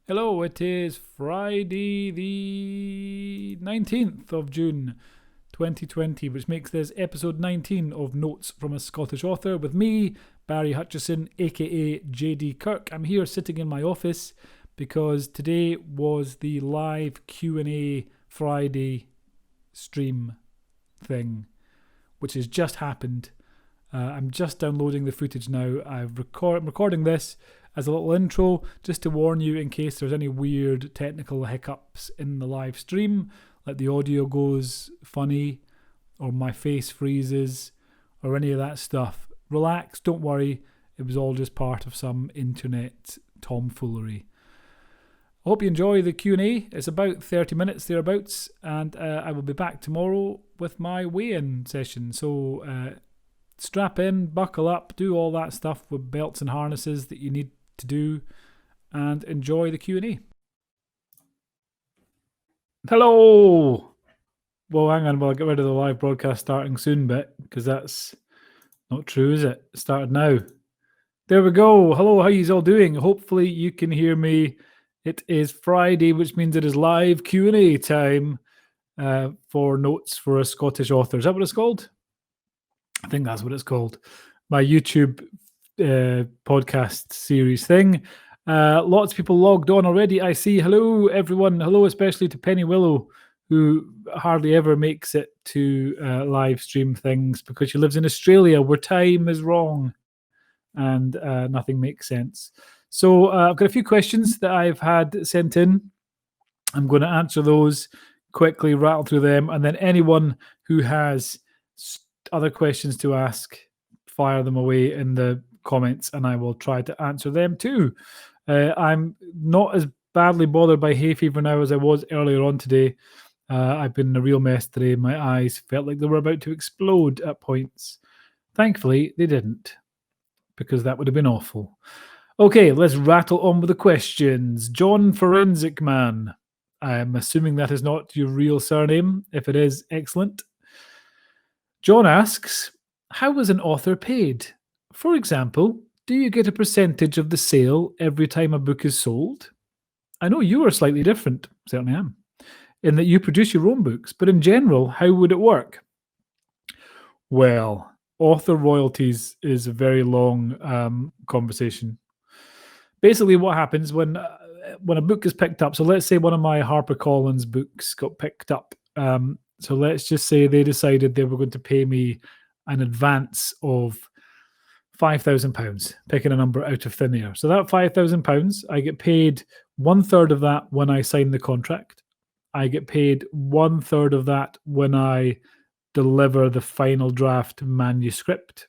Hello, it is Friday the 19th of June 2020, which makes this episode 19 of Notes from a Scottish Author with me, Barry Hutchison, aka JD Kirk. I'm here sitting in my office because today was the live Q&A Friday stream thing, which has just happened. I'm just downloading the footage now. I'm recording this as a little intro just to warn you in case there's any weird technical hiccups in the live stream, like the audio goes funny or my face freezes or any of that stuff. Relax, don't worry. It was all just part of some internet tomfoolery. I hope you enjoy the Q&A. It's about 30 minutes thereabouts, and I will be back tomorrow with my weigh-in session. So strap in, buckle up, do all that stuff with belts and harnesses that you need to do, and enjoy the Q&A. Hello! Well, hang on, I'll get rid of the live broadcast starting soon bit, because that's not true, is it? It started now. There we go. Hello, how you all doing? Hopefully you can hear me. It is Friday, which means it is live Q&A time for Notes for a Scottish Author. Is that what it's called? I think that's what it's called. My YouTube podcast series thing. Lots of people logged on already. I see. Hello, everyone. Hello, especially to Penny Willow, who hardly ever makes it to live stream things because she lives in Australia where time is wrong and nothing makes sense. So I've got a few questions that I've had sent in. I'm going to answer those quickly, rattle through them, and then anyone who has other questions to ask, fire them away in the comments and I will try to answer them too. I'm not as badly bothered by hay fever now as I was earlier on today. I've been in a real mess today. My eyes felt like they were about to explode at points. Thankfully, they didn't, because that would have been awful. Okay, let's rattle on with the questions. John Forensic Man. I'm assuming that is not your real surname. If it is, excellent. John asks, how is an author paid? For example, do you get a percentage of the sale every time a book is sold? I know you are slightly different, certainly am, in that you produce your own books, but in general, how would it work? Well, author royalties is a very long conversation. Basically, what happens when a book is picked up, so let's say one of my HarperCollins books got picked up. So let's just say they decided they were going to pay me an advance of £5,000, picking a number out of thin air. So that £5,000, I get paid 1/3 of that when I sign the contract. I get paid 1/3 of that when I deliver the final draft manuscript.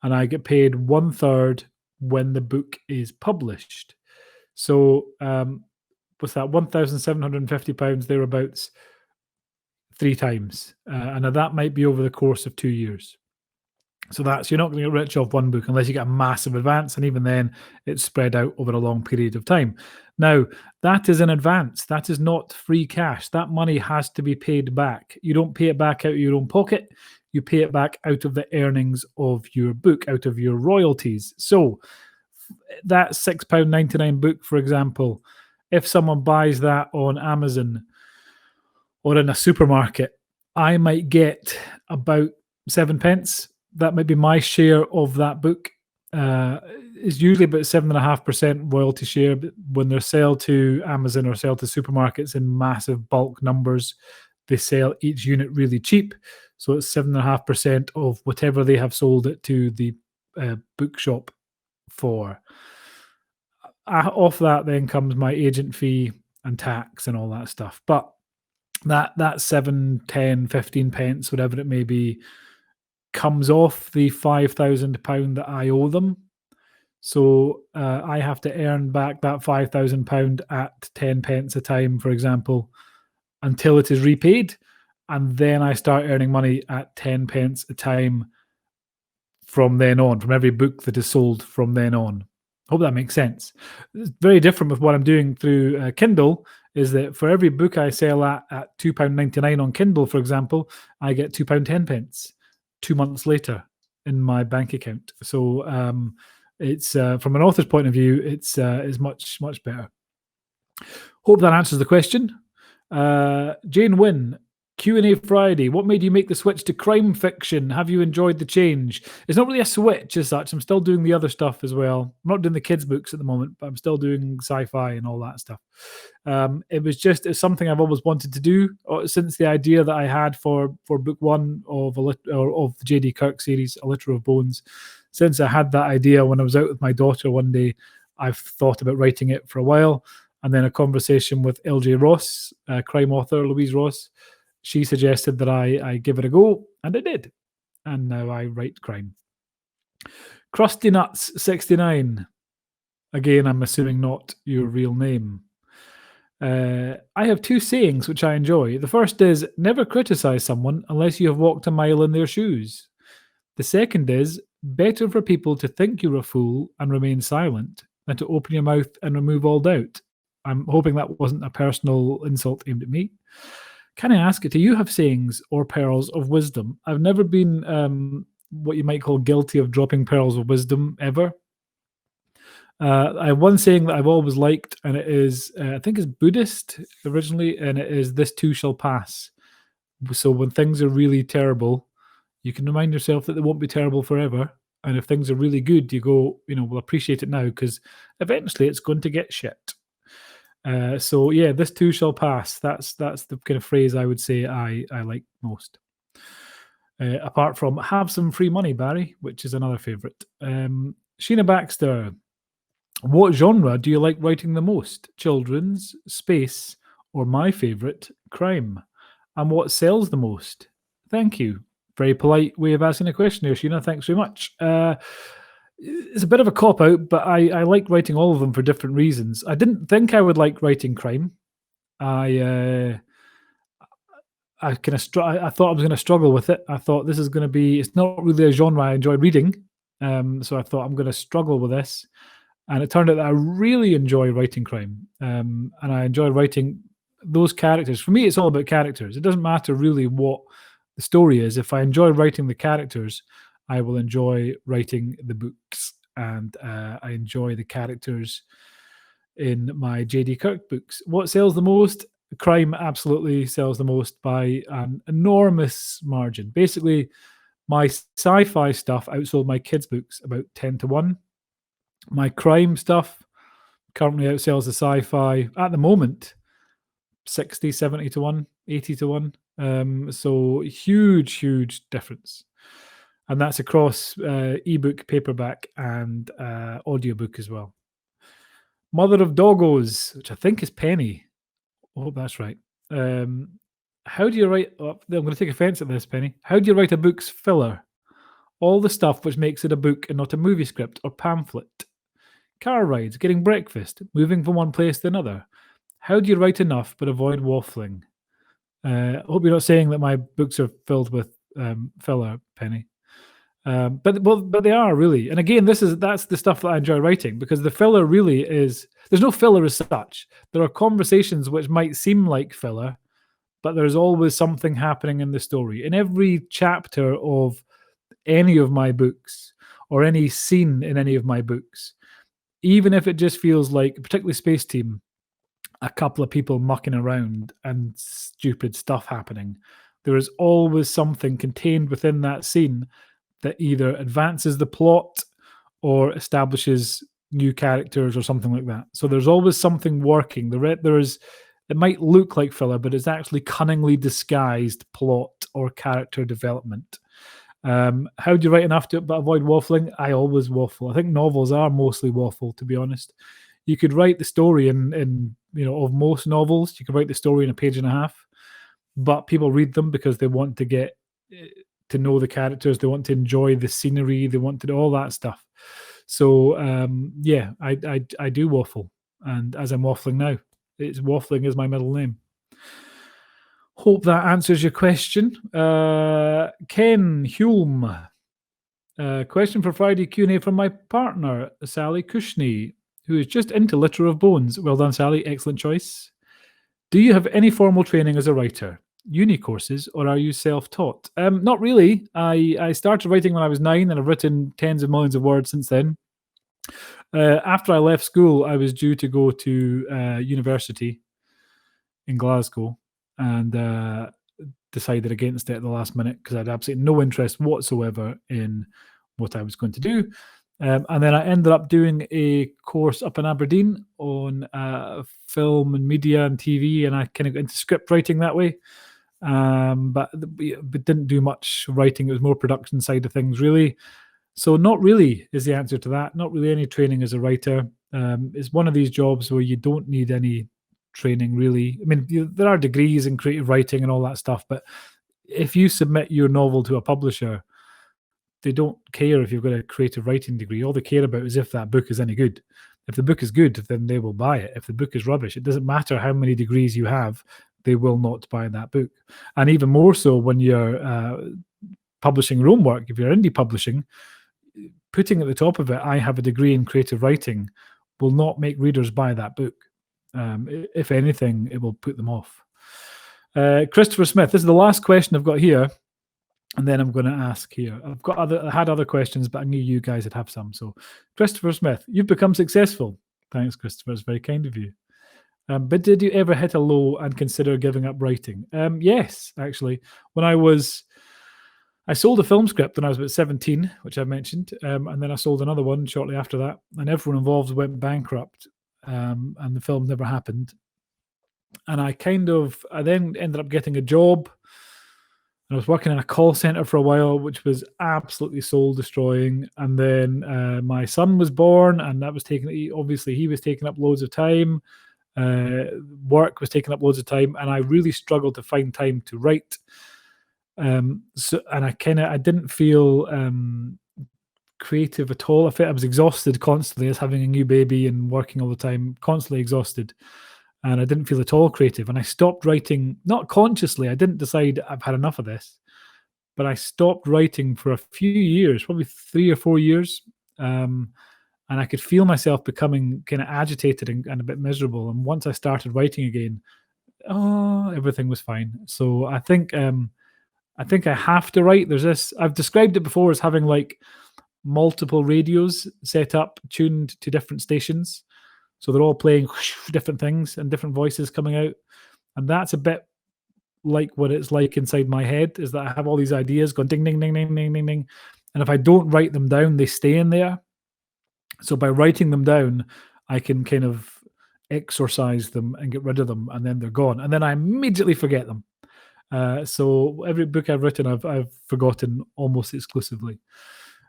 And I get paid 1/3 when the book is published. So what's that? £1,750 thereabouts 3 times. And that might be over the course of 2 years. So you're not going to get rich off one book unless you get a massive advance, and even then it's spread out over a long period of time. Now, that is an advance. That is not free cash. That money has to be paid back. You don't pay it back out of your own pocket. You pay it back out of the earnings of your book, out of your royalties. So that £6.99 book, for example, if someone buys that on Amazon or in a supermarket, I might get about 7 pence. That might be my share of that book. It's usually about 7.5% royalty share. But when they're sell to Amazon or sell to supermarkets in massive bulk numbers, they sell each unit really cheap. So it's 7.5% of whatever they have sold it to the bookshop for. Off that then comes my agent fee and tax and all that stuff. But that 7, 10, 15 pence, whatever it may be, comes off the £5,000 that I owe them. So I have to earn back that £5,000 at 10 pence a time, for example, until it is repaid. And then I start earning money at 10 pence a time from then on, from every book that is sold from then on. Hope that makes sense. It's very different with what I'm doing through Kindle, is that for every book I sell at £2.99 on Kindle, for example, I get £2.10 2 months later in my bank account. So it's from an author's point of view, it's much better. Hope that answers the question. Jane Wynn, Q&A Friday. What made you make the switch to crime fiction? Have you enjoyed the change? It's not really a switch as such. I'm still doing the other stuff as well. I'm not doing the kids' books at the moment, but I'm still doing sci-fi and all that stuff. It's something I've always wanted to do since the idea that I had for book one of the J.D. Kirk series, A Litter of Bones. Since I had that idea when I was out with my daughter one day, I've thought about writing it for a while. And then a conversation with L.J. Ross, crime author Louise Ross, she suggested that I give it a go, and I did. And now I write crime. Krusty Nuts 69. Again, I'm assuming not your real name. I have two sayings which I enjoy. The first is, never criticize someone unless you have walked a mile in their shoes. The second is, better for people to think you're a fool and remain silent than to open your mouth and remove all doubt. I'm hoping that wasn't a personal insult aimed at me. Can I ask, do you have sayings or pearls of wisdom? I've never been what you might call guilty of dropping pearls of wisdom ever. I have one saying that I've always liked, and it is, I think it's Buddhist originally, and it is, this too shall pass. So when things are really terrible, you can remind yourself that they won't be terrible forever. And if things are really good, you go, we'll appreciate it now because eventually it's going to get shit. So yeah, this too shall pass. That's the kind of phrase I would say I like most. Apart from have some free money, Barry, which is another favourite. Sheena Baxter, what genre do you like writing the most? Children's, space, or my favourite, crime? And what sells the most? Thank you. Very polite way of asking a question here, Sheena. Thanks very much. It's a bit of a cop-out, but I like writing all of them for different reasons. I didn't think I would like writing crime. I thought I was going to struggle with it. I thought this is going to be, it's not really a genre I enjoy reading. So I thought I'm going to struggle with this. And it turned out that I really enjoy writing crime. And I enjoy writing those characters. For me, it's all about characters. It doesn't matter really what the story is. If I enjoy writing the characters, I will enjoy writing the books. And I enjoy the characters in my J.D. Kirk books. What sells the most? Crime absolutely sells the most by an enormous margin. Basically, my sci-fi stuff outsold my kids' books about 10 to 1. My crime stuff currently outsells the sci-fi at the moment 60, 70 to 1, 80 to 1. So huge difference. And that's across ebook, paperback, and audiobook as well. Mother of Doggos, which I think is Penny. I hope that's right. How do you write... Oh, I'm going to take offense at this, Penny. How do you write a book's filler? All the stuff which makes it a book and not a movie script or pamphlet. Car rides, getting breakfast, moving from one place to another. How do you write enough but avoid waffling? I hope you're not saying that my books are filled with filler, Penny. But they are really. And again, that's the stuff that I enjoy writing, because the filler really is, there's no filler as such. There are conversations which might seem like filler, but there's always something happening in the story. In every chapter of any of my books, or any scene in any of my books, even if it just feels like, particularly Space Team, a couple of people mucking around and stupid stuff happening, there is always something contained within that scene that either advances the plot or establishes new characters or something like that. So there's always something working. It might look like filler, but it's actually cunningly disguised plot or character development. How do you write enough to but avoid waffling? I always waffle. I think novels are mostly waffle, to be honest. You could write the story in of most novels, you could write the story in a page and a half, but people read them because they want to get to know the characters, they want to enjoy the scenery, they want to do all that stuff. So I do waffle, and as I'm waffling now, waffling is my middle name. Hope that answers your question. Ken Hulme. Question for Friday Q&A from my partner, Sally Cushney, who is just into Litter of Bones. Well done, Sally. Excellent choice. Do you have any formal training as a writer? Uni courses, or are you self-taught? Not really. I started writing when I was 9, and I've written tens of millions of words since then. After I left school, I was due to go to university in Glasgow, and decided against it at the last minute because I had absolutely no interest whatsoever in what I was going to do. And then I ended up doing a course up in Aberdeen on film and media and TV, and I kind of got into script writing that way. But didn't do much writing. It was more production side of things, really. So not really is the answer to that. Not really any training as a writer. It's one of these jobs where you don't need any training, really. I mean, there are degrees in creative writing and all that stuff, but if you submit your novel to a publisher, they don't care if you've got a creative writing degree. All they care about is if that book is any good. If the book is good, then they will buy it. If the book is rubbish, it doesn't matter how many degrees you have, they will not buy that book. And even more so when you're publishing your own work, if you're indie publishing, putting at the top of it, I have a degree in creative writing, will not make readers buy that book. If anything, it will put them off. Christopher Smith, this is the last question I've got here, and then I'm going to ask here. I had other questions, but I knew you guys would have some. So, Christopher Smith, you've become successful. Thanks, Christopher. It's very kind of you. But did you ever hit a low and consider giving up writing? Yes, actually. I sold a film script when I was about 17, which I mentioned, and then I sold another one shortly after that, and everyone involved went bankrupt, and the film never happened. And I then ended up getting a job, and I was working in a call center for a while, which was absolutely soul destroying. And then my son was born, and that was obviously he was taking up loads of time. Work was taking up loads of time, and I really struggled to find time to write. And I didn't feel creative at all. I was exhausted constantly as having a new baby and working all the time, constantly exhausted. And I didn't feel at all creative. And I stopped writing, not consciously. I didn't decide I've had enough of this, but I stopped writing for a few years, probably 3 or 4 years. And I could feel myself becoming kind of agitated and a bit miserable. And once I started writing again, everything was fine. So I think I have to write. There's this, I've described it before as having like multiple radios set up, tuned to different stations. So they're all playing different things and different voices coming out. And that's a bit like what it's like inside my head, is that I have all these ideas going ding, ding, ding, ding, ding, ding, ding. And if I don't write them down, they stay in there. So by writing them down, I can kind of exorcise them and get rid of them, and then they're gone. And then I immediately forget them. So every book I've written, I've forgotten almost exclusively.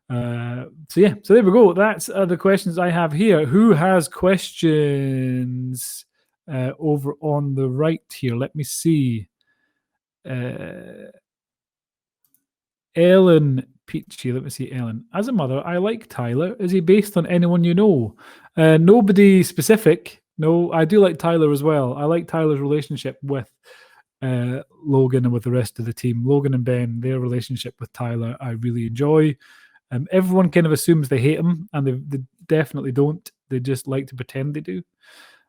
So there we go. That's the questions I have here. Who has questions over on the right here? Let me see. Ellen Peachy. Let me see, Ellen. As a mother, I like Tyler. Is he based on anyone you know? Nobody specific. No, I do like Tyler as well. I like Tyler's relationship with Logan and with the rest of the team. Logan and Ben, their relationship with Tyler, I really enjoy. Everyone kind of assumes they hate him, and they definitely don't. They just like to pretend they do.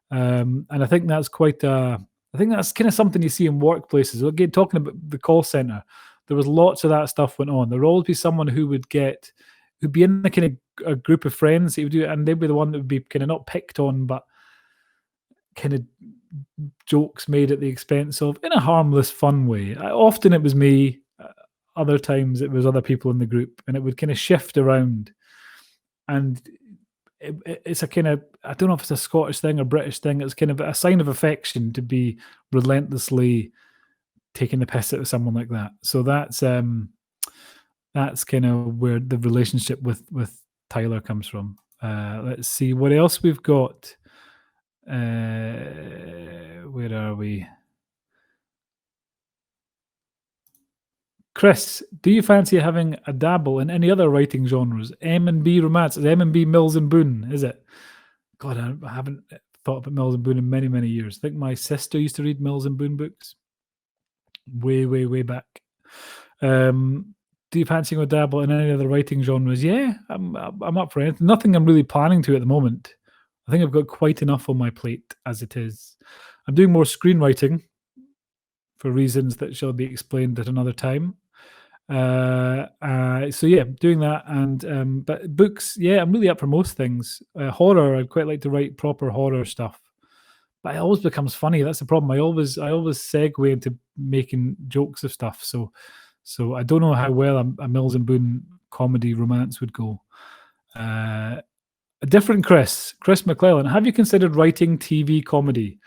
And I think that's I think that's kind of something you see in workplaces. Again, talking about the call center, there was lots of that stuff went on. There would always be someone who'd be in a kind of a group of friends that would do it, and they'd be the one that would be kind of not picked on, but kind of jokes made at the expense of, in a harmless, fun way. Often it was me. Other times it was other people in the group, and it would kind of shift around. And it's a kind of, I don't know if it's a Scottish thing or British thing, it's kind of a sign of affection to be relentlessly taking the piss out of someone like that. So that's kind of where the relationship with Tyler comes from. Let's see what else we've got. Where are we? Chris, do you fancy having a dabble in any other writing genres? M&B romance. Is M&B Mills and Boon, is it? God, I haven't thought about Mills and Boon in many, many years. I think my sister used to read Mills and Boon books way, way, way back. Do you fancy a dabble in any other writing genres? Yeah, I'm up for anything. Nothing I'm really planning to at the moment. I think I've got quite enough on my plate as it is. I'm doing more screenwriting for reasons that shall be explained at another time. So yeah, doing that, and but books, yeah, I'm really up for most things. Horror, I'd quite like to write proper horror stuff, but it always becomes funny. That's the problem. I always segue into making jokes of stuff. So I don't know how well a Mills and Boon comedy romance would go. A different Chris McClellan. Have you considered writing TV comedy?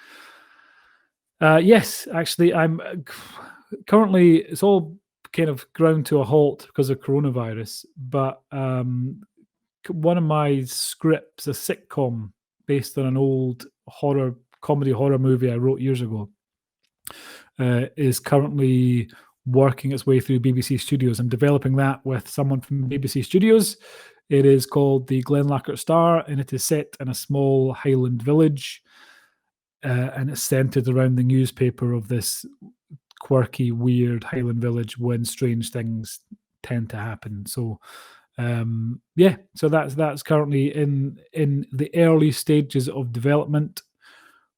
Yes, actually, I'm currently. It's all kind of ground to a halt because of coronavirus. But one of my scripts, a sitcom based on an old comedy horror movie I wrote years ago, is currently working its way through BBC Studios. I'm developing that with someone from BBC Studios. It is called the Glenlackert Star, and it is set in a small Highland village, and it's centered around the newspaper of this quirky, weird Highland village when strange things tend to happen. So, yeah, so that's currently in the early stages of development.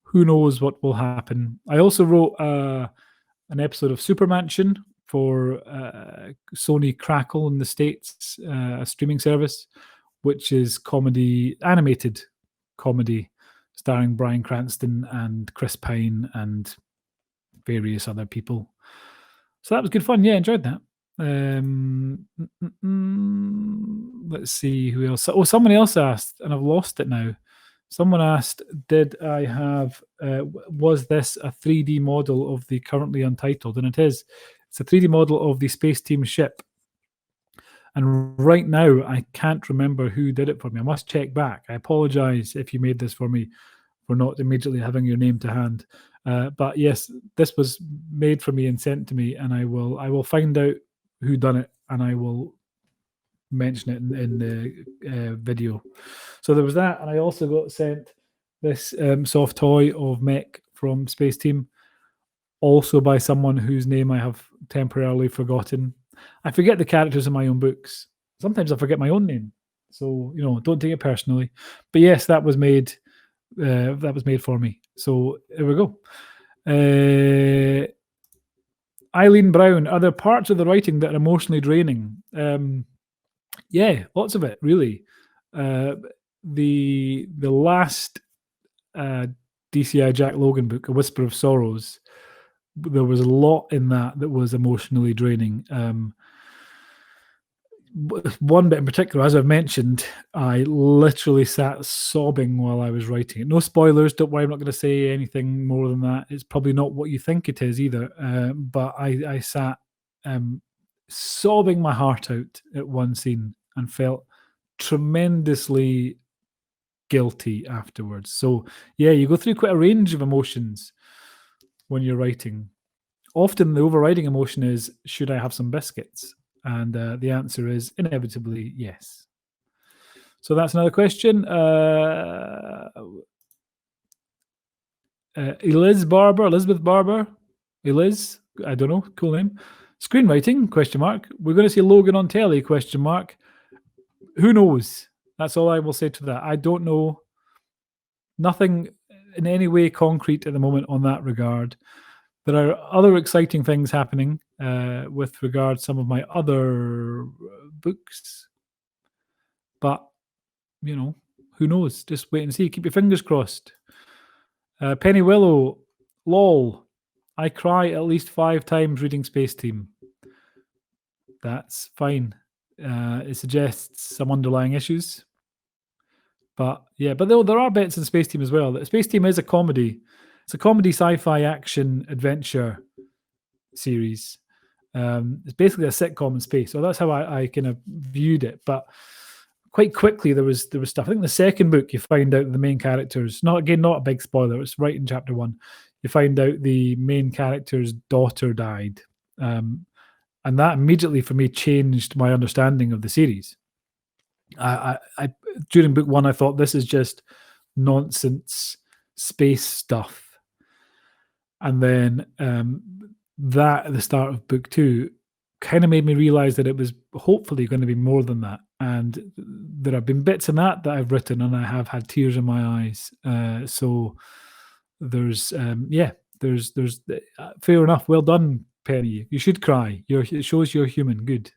Who knows what will happen? I also wrote an episode of Supermansion for Sony Crackle in the States, a streaming service, which is animated comedy, starring Bryan Cranston and Chris Pine and various other people. So that was good fun. Yeah, enjoyed that. Let's see who else. Oh, someone else asked, and I've lost it now. Someone asked, did I have, was this a 3D model of the currently untitled? And it is. It's a 3D model of the Space Team ship. And right now, I can't remember who did it for me. I must check back. I apologize if you made this for me for not immediately having your name to hand. But yes, this was made for me and sent to me, and I will find out who done it, and I will mention it in the video. So there was that, and I also got sent this soft toy of Mech from Space Team, also by someone whose name I have temporarily forgotten. I forget the characters in my own books. Sometimes I forget my own name, so don't take it personally. But yes, that was made. That was made for me. So here we go. Eileen Brown, are there parts of the writing that are emotionally draining? Yeah, lots of it, really. The last DCI Jack Logan book, A Whisper of Sorrows, there was a lot in that was emotionally draining. One bit in particular, as I've mentioned, I literally sat sobbing while I was writing it. No spoilers, don't worry, I'm not going to say anything more than that. It's probably not what you think it is either, but I sat sobbing my heart out at one scene and felt tremendously guilty afterwards. So yeah, you go through quite a range of emotions when you're writing. Often the overriding emotion is, should I have some biscuits? And the answer is inevitably yes. So that's another question. Elizabeth Barber, Eliz, I don't know, cool name. Screenwriting, question mark. We're going to see Logan on telly, question mark. Who knows? That's all I will say to that. I don't know. Nothing in any way concrete at the moment on that regard. There are other exciting things happening with regard to some of my other books. But, who knows? Just wait and see. Keep your fingers crossed. Penny Willow, lol. I cry at least 5 times reading Space Team. That's fine. It suggests some underlying issues. But yeah, but there are bits in Space Team as well. Space Team is a comedy. It's a comedy sci-fi action adventure series. It's basically a sitcom in space. So that's how I kind of viewed it. But quite quickly there was stuff. I think the second book you find out the main characters, not a big spoiler, it's right in chapter 1. You find out the main character's daughter died. And that immediately for me changed my understanding of the series. I during book 1 I thought this is just nonsense space stuff. And then that at the start of book 2 kind of made me realize that it was hopefully going to be more than that. And there have been bits in that I've written and I have had tears in my eyes. So there's fair enough. Well done, Penny. You should cry. It shows you're human. Good.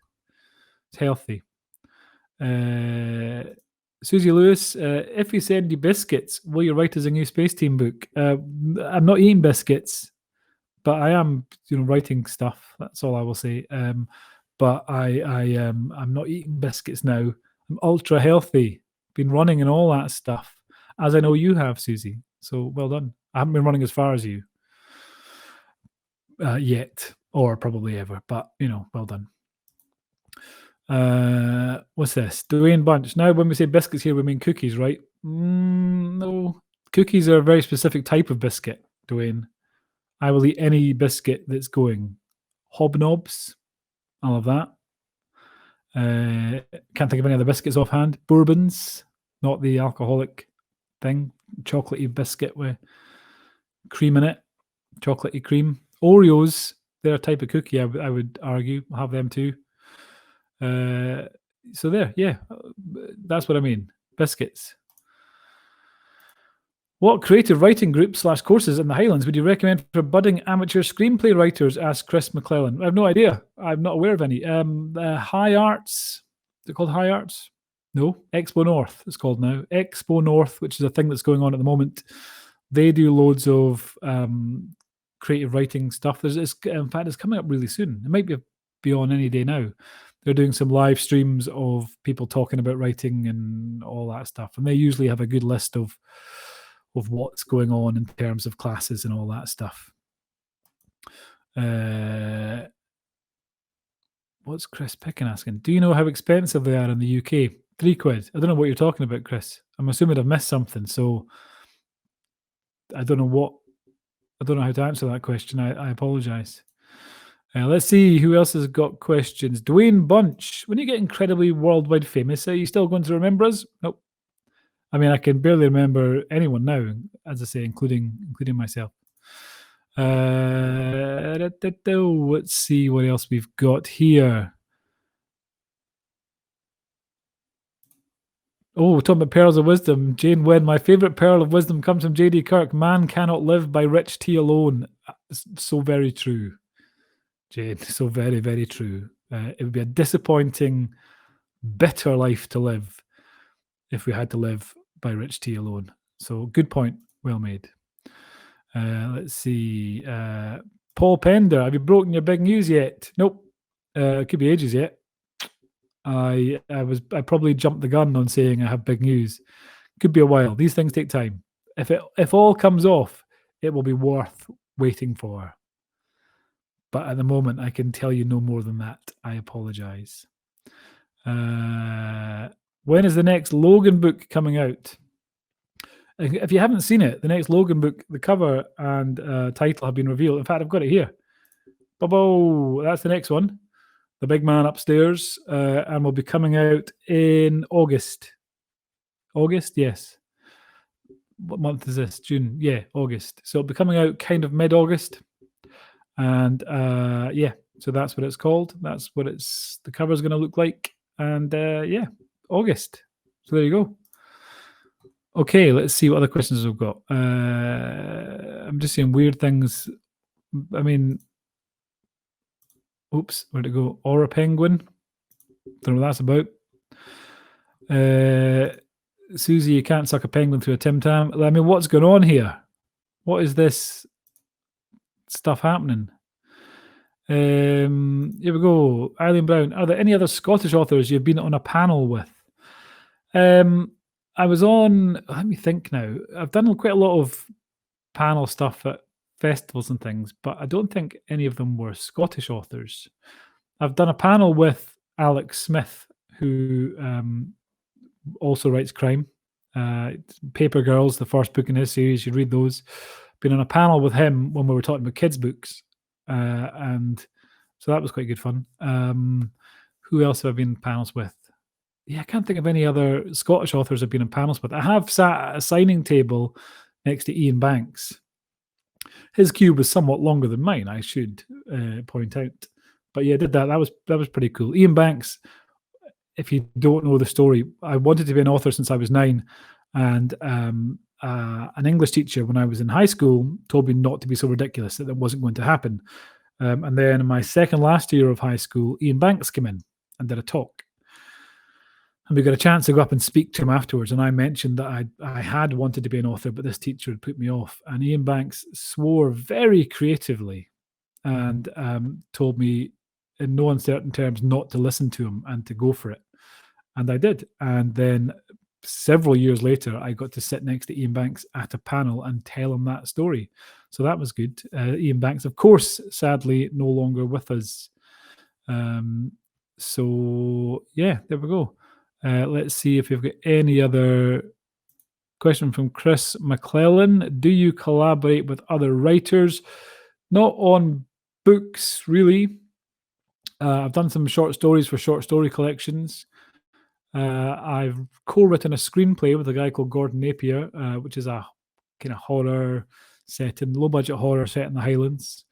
It's healthy. Susie Lewis, if we send you biscuits, will you write us a new Space Team book? I'm not eating biscuits, but I am, writing stuff. That's all I will say. But I'm not eating biscuits now. I'm ultra healthy. Been running and all that stuff, as I know you have, Susie. So well done. I haven't been running as far as you yet, or probably ever. But well done. What's this? Dwayne Bunch. Now, when we say biscuits here, we mean cookies, right? No, cookies are a very specific type of biscuit, Dwayne. I will eat any biscuit that's going. Hobnobs, I love that. Can't think of any other biscuits offhand. Bourbons, not the alcoholic thing. Chocolatey biscuit with cream in it. Chocolatey cream. Oreos, they're a type of cookie, I would argue. I'll have them too. So there, yeah, that's what I mean. Biscuits. What creative writing groups / courses in the Highlands would you recommend for budding amateur screenplay writers? Asked Chris McClellan. I have no idea. I'm not aware of any. High Arts. Is it called High Arts? No. Expo North, it's called now. Expo North, which is a thing that's going on at the moment. They do loads of creative writing stuff. In fact, it's coming up really soon. It might be on any day now. They're doing some live streams of people talking about writing and all that stuff. And they usually have a good list of what's going on in terms of classes and all that stuff. What's Chris Pickin asking? Do you know how expensive they are in the UK? £3. I don't know what you're talking about, Chris. I'm assuming I've missed something. So I don't know how to answer that question. I apologize. Let's see who else has got questions. Dwayne Bunch, when you get incredibly worldwide famous, are you still going to remember us? Nope. I mean, I can barely remember anyone now, as I say, including myself. Let's see what else we've got here. Oh, talking about pearls of wisdom. Jane Wen, my favourite pearl of wisdom comes from J.D. Kirk. Man cannot live by rich tea alone. So very true, Jane. So very, very true. It would be a disappointing, bitter life to live if we had to live by rich tea alone. So good point. Well made. Let's see. Paul Pender, have you broken your big news yet? Nope. It could be ages yet. I probably jumped the gun on saying I have big news. Could be a while. These things take time. If all comes off, it will be worth waiting for. But at the moment, I can tell you no more than that. I apologize. When is the next Logan book coming out? If you haven't seen it, the next Logan book, the cover and title have been revealed. In fact, I've got it here. Bobo, that's the next one. The Big Man Upstairs, and will be coming out in August. August, yes. What month is this? June, yeah, August. So it'll be coming out kind of mid-August. And yeah, so that's what it's called. That's what the cover's going to look like. And yeah, August. So there you go. Okay, let's see what other questions we've got. I'm just seeing weird things. I mean, oops, where'd it go? Aura Penguin. Don't know what that's about. Susie, you can't suck a penguin through a Tim Tam. I mean, what's going on here? What is this stuff happening? Here we go. Eileen Brown. Are there any other Scottish authors you've been on a panel with? I was on, let me think now. I've done quite a lot of panel stuff at festivals and things, but I don't think any of them were Scottish authors. I've done a panel with Alex Smith, who also writes crime. Paper Girls, the first book in his series, you read those. Been on a panel with him when we were talking about kids' books. And so that was quite good fun. Who else have I been in panels with? Yeah, I can't think of any other Scottish authors I've been in panels with. I have sat at a signing table next to Ian Banks. His queue was somewhat longer than mine, I should point out. But yeah, I did that. That was pretty cool. Ian Banks, if you don't know the story, I wanted to be an author since I was 9. And an English teacher when I was in high school told me not to be so ridiculous, that wasn't going to happen. And then in my second last year of high school, Ian Banks came in and did a talk. And we got a chance to go up and speak to him afterwards. And I mentioned that I had wanted to be an author, but this teacher had put me off. And Ian Banks swore very creatively and told me in no uncertain terms not to listen to him and to go for it. And I did. And then several years later, I got to sit next to Ian Banks at a panel and tell him that story. So that was good. Ian Banks, of course, sadly, no longer with us. So yeah, there we go. Let's see if we've got any other question from Chris McClellan. Do you collaborate with other writers? Not on books, really. I've done some short stories for short story collections. I've co-written a screenplay with a guy called Gordon Napier, which is a kind of horror set in low-budget horror set in the Highlands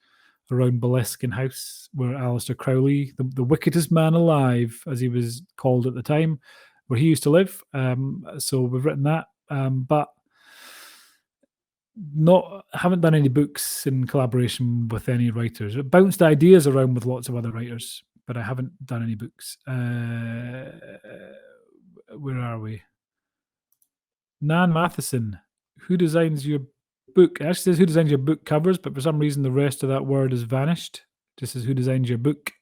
around Boleskine House, where Aleister Crowley, the wickedest man alive, as he was called at the time, where he used to live. So we've written that, but haven't done any books in collaboration with any writers. It bounced ideas around with lots of other writers, but I haven't done any books. Where are we? Nan Matheson, who designs your book? It actually says who designs your book covers, but for some reason the rest of that word has vanished. It just says who designs your book.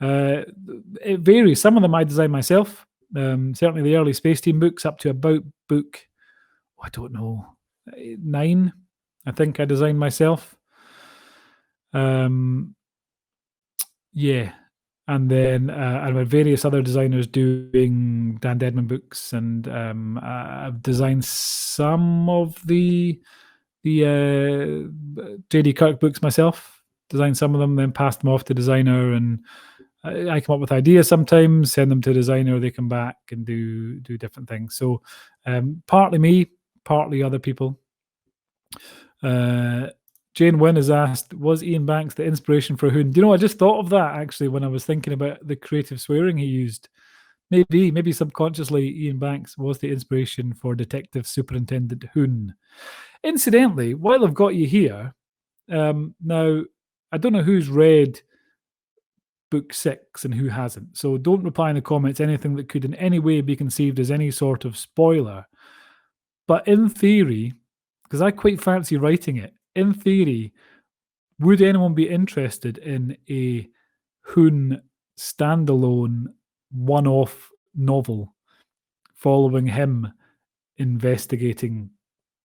It varies. Some of them I design myself. Certainly the early Space Team books up to about book, I don't know, 9, I think I designed myself. Yeah. And then I had various other designers doing Dan Deadman books, and I've designed some of the J.D. Kirk books myself. Designed some of them, then passed them off to designer, and I come up with ideas sometimes, send them to a designer, they come back and do different things. So partly me, partly other people. Jane Wynn has asked, was Ian Banks the inspiration for Hoon? Do you know, I just thought of that actually when I was thinking about the creative swearing he used. Maybe subconsciously Ian Banks was the inspiration for Detective Superintendent Hoon. Incidentally, while I've got you here, now I don't know who's read book 6 and who hasn't. So don't reply in the comments anything that could in any way be conceived as any sort of spoiler. But in theory, because I quite fancy writing it, in theory, would anyone be interested in a Hoon standalone one-off novel following him investigating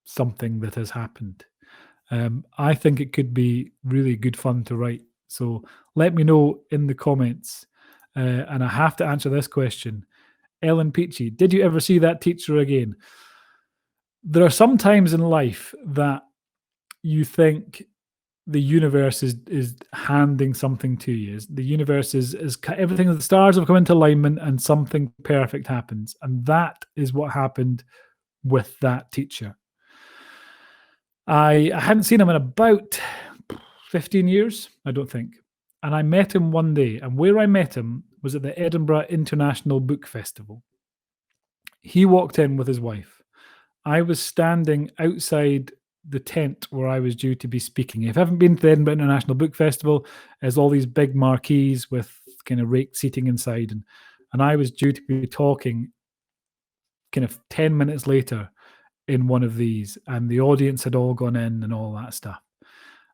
something that has happened? I think it could be really good fun to write. So let me know in the comments. And I have to answer this question. Ellen Peachy, did you ever see that teacher again? There are some times in life that you think the universe is handing something to you. The universe is everything, the stars have come into alignment and something perfect happens. And that is what happened with that teacher. I hadn't seen him in about 15 years, I don't think. And I met him one day, and where I met him was at the Edinburgh International Book Festival. He walked in with his wife. I was standing outside the tent where I was due to be speaking. If you haven't been to the Edinburgh International Book Festival, there's all these big marquees with kind of raked seating inside. And I was due to be talking kind of 10 minutes later in one of these, and the audience had all gone in and all that stuff.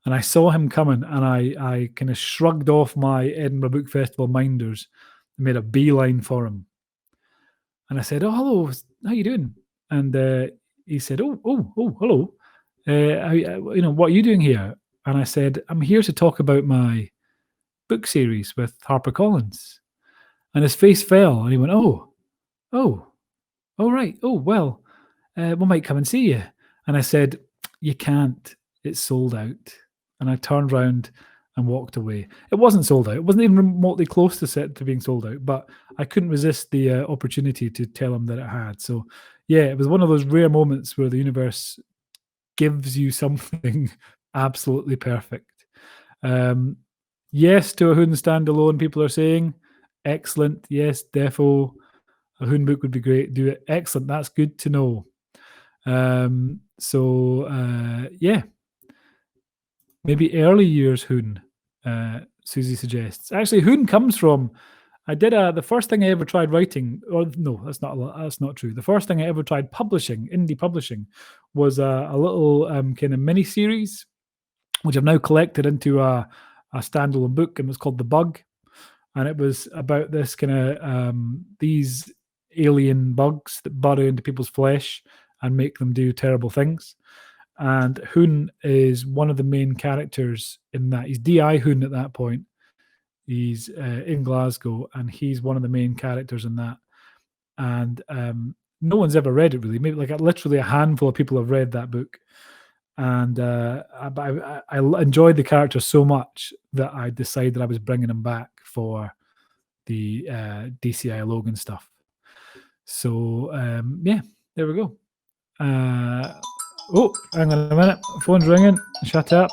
And I saw him coming, and I kind of shrugged off my Edinburgh Book Festival minders and made a beeline for him. And I said, "Oh, hello, how you doing?" And he said, "Oh, hello. What are you doing here?" And I said, "I'm here to talk about my book series with HarperCollins." And his face fell, and he went, "Oh, right. Oh, well, we might come and see you." And I said, "You can't. It's sold out." And I turned around and walked away. It wasn't sold out. It wasn't even remotely close to being sold out, but I couldn't resist the opportunity to tell him that it had. So, yeah, it was one of those rare moments where the universe gives you something absolutely perfect. Yes to a Hoon standalone, people are saying. Excellent. Yes, defo. A Hoon book would be great. Do it. Excellent. That's good to know. Yeah. Maybe early years Hoon. Susie suggests. Actually, Hoon comes from. I did the first thing I ever tried writing. Or no, that's not true. The first thing I ever tried publishing, indie publishing, was a little kind of mini series, which I've now collected into a standalone book, and it was called The Bug, and it was about this kind of these alien bugs that burrow into people's flesh and make them do terrible things. And Hoon is one of the main characters in that. He's D.I. Hoon at that point. He's in Glasgow, and he's one of the main characters in that. And no one's ever read it really. Maybe like literally a handful of people have read that book. And I enjoyed the character so much that I decided I was bringing him back for the DCI Logan stuff. So yeah, there we go. Oh, hang on a minute. Phone's ringing. Shut up.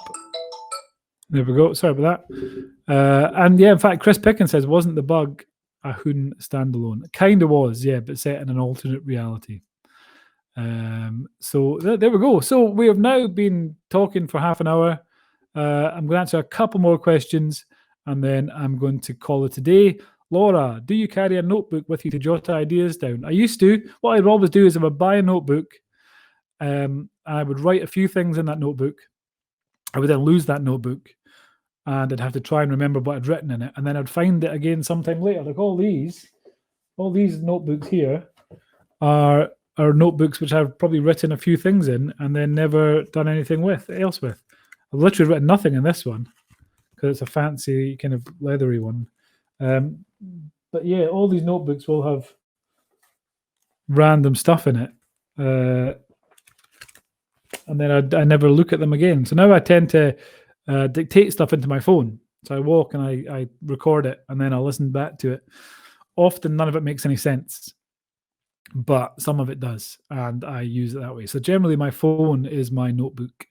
There we go. Sorry about that. And yeah, in fact, Chris Pickens says, wasn't The Bug a Hoon standalone? It kind of was, yeah, but set in an alternate reality. So there we go. So we have now been talking for half an hour. I'm going to answer a couple more questions, and then I'm going to call it a day. Laura, do you carry a notebook with you to jot ideas down? I used to. What I'd always do is I would buy a notebook, I would write a few things in that notebook. I would then lose that notebook, and I'd have to try and remember what I'd written in it, and then I'd find it again sometime later. Like all these notebooks here are notebooks which I've probably written a few things in and then never done anything else with. I've literally written nothing in this one because it's a fancy kind of leathery one. But yeah, all these notebooks will have random stuff in it. And then I never look at them again. So now I tend to dictate stuff into my phone. So I walk and I record it, and then I listen back to it. Often none of it makes any sense, but some of it does, and I use it that way. So generally my phone is my notebook.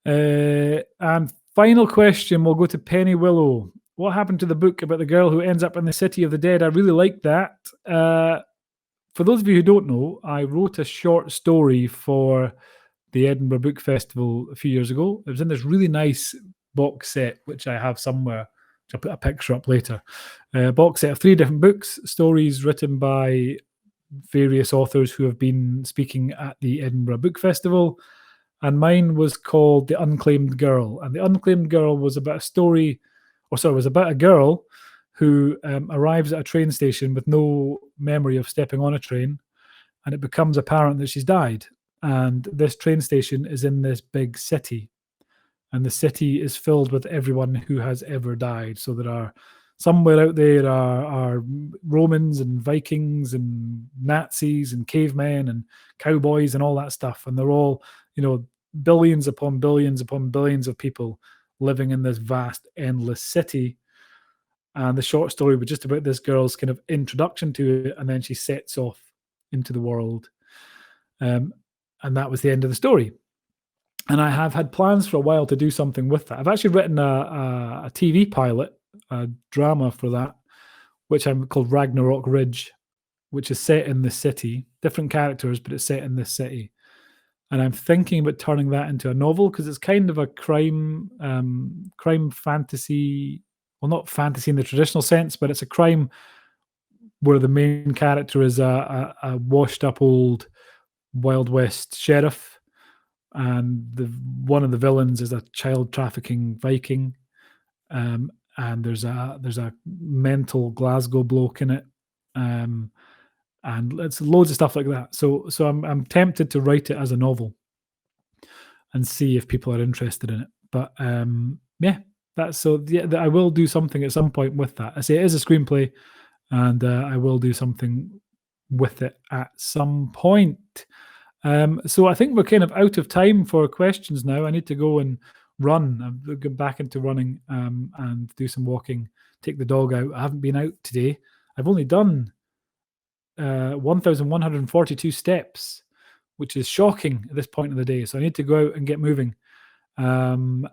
And final question, we'll go to Penny Willow. What happened to the book about the girl who ends up in the City of the Dead? I really liked that. For those of you who don't know, I wrote a short story for the Edinburgh Book Festival a few years ago. It was in this really nice box set, which I have somewhere, which I'll put a picture up later. Box set of 3 different books, stories written by various authors who have been speaking at the Edinburgh Book Festival. And mine was called The Unclaimed Girl. And The Unclaimed Girl was about was about a girl who arrives at a train station with no memory of stepping on a train, and it becomes apparent that she's died. And this train station is in this big city, and the city is filled with everyone who has ever died. So there are somewhere out there are Romans and Vikings and Nazis and cavemen and cowboys and all that stuff, and they're all, billions upon billions upon billions of people living in this vast, endless city. And the short story was just about this girl's kind of introduction to it, and then she sets off into the world. And that was the end of the story. And I have had plans for a while to do something with that. I've actually written a TV pilot, a drama for that, which I'm called Ragnarok Ridge, which is set in this city. Different characters, but it's set in this city. And I'm thinking about turning that into a novel because it's kind of a crime fantasy. Well, not fantasy in the traditional sense, but it's a crime where the main character is a washed-up old Wild West sheriff, and one of the villains is a child trafficking Viking, and there's a mental Glasgow bloke in it, and it's loads of stuff like that. So I'm tempted to write it as a novel and see if people are interested in it. But yeah. I will do something at some point with that. I say it is a screenplay, and I will do something with it at some point. So I think we're kind of out of time for questions now. I need to go and run. I'll get back into running and do some walking, take the dog out. I haven't been out today. I've only done 1,142 steps, which is shocking at this point of the day. So I need to go out and get moving. So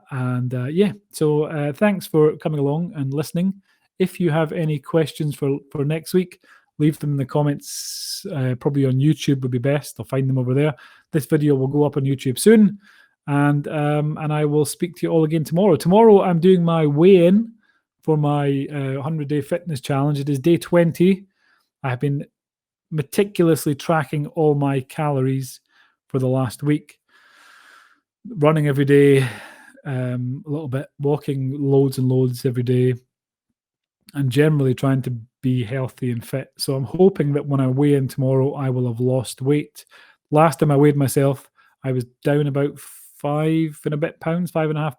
thanks for coming along and listening. If you have any questions for next week, leave them in the comments. Probably on YouTube would be best. I'll find them over there. This video will go up on YouTube soon, and I will speak to you all again tomorrow. Tomorrow I'm doing my weigh-in for my 100-day fitness challenge. It is day 20. I have been meticulously tracking all my calories for the last week, running every day, a little bit, walking loads and loads every day, and generally trying to be healthy and fit. So I'm hoping that when I weigh in tomorrow, I will have lost weight. Last time I weighed myself, I was down about 5.5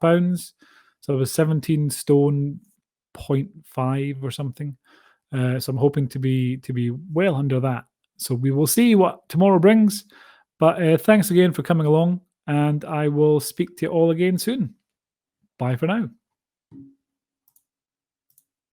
pounds. So I was 17 stone 0.5 or something. So I'm hoping to be well under that. So we will see what tomorrow brings. But thanks again for coming along, and I will speak to you all again soon. Bye for now.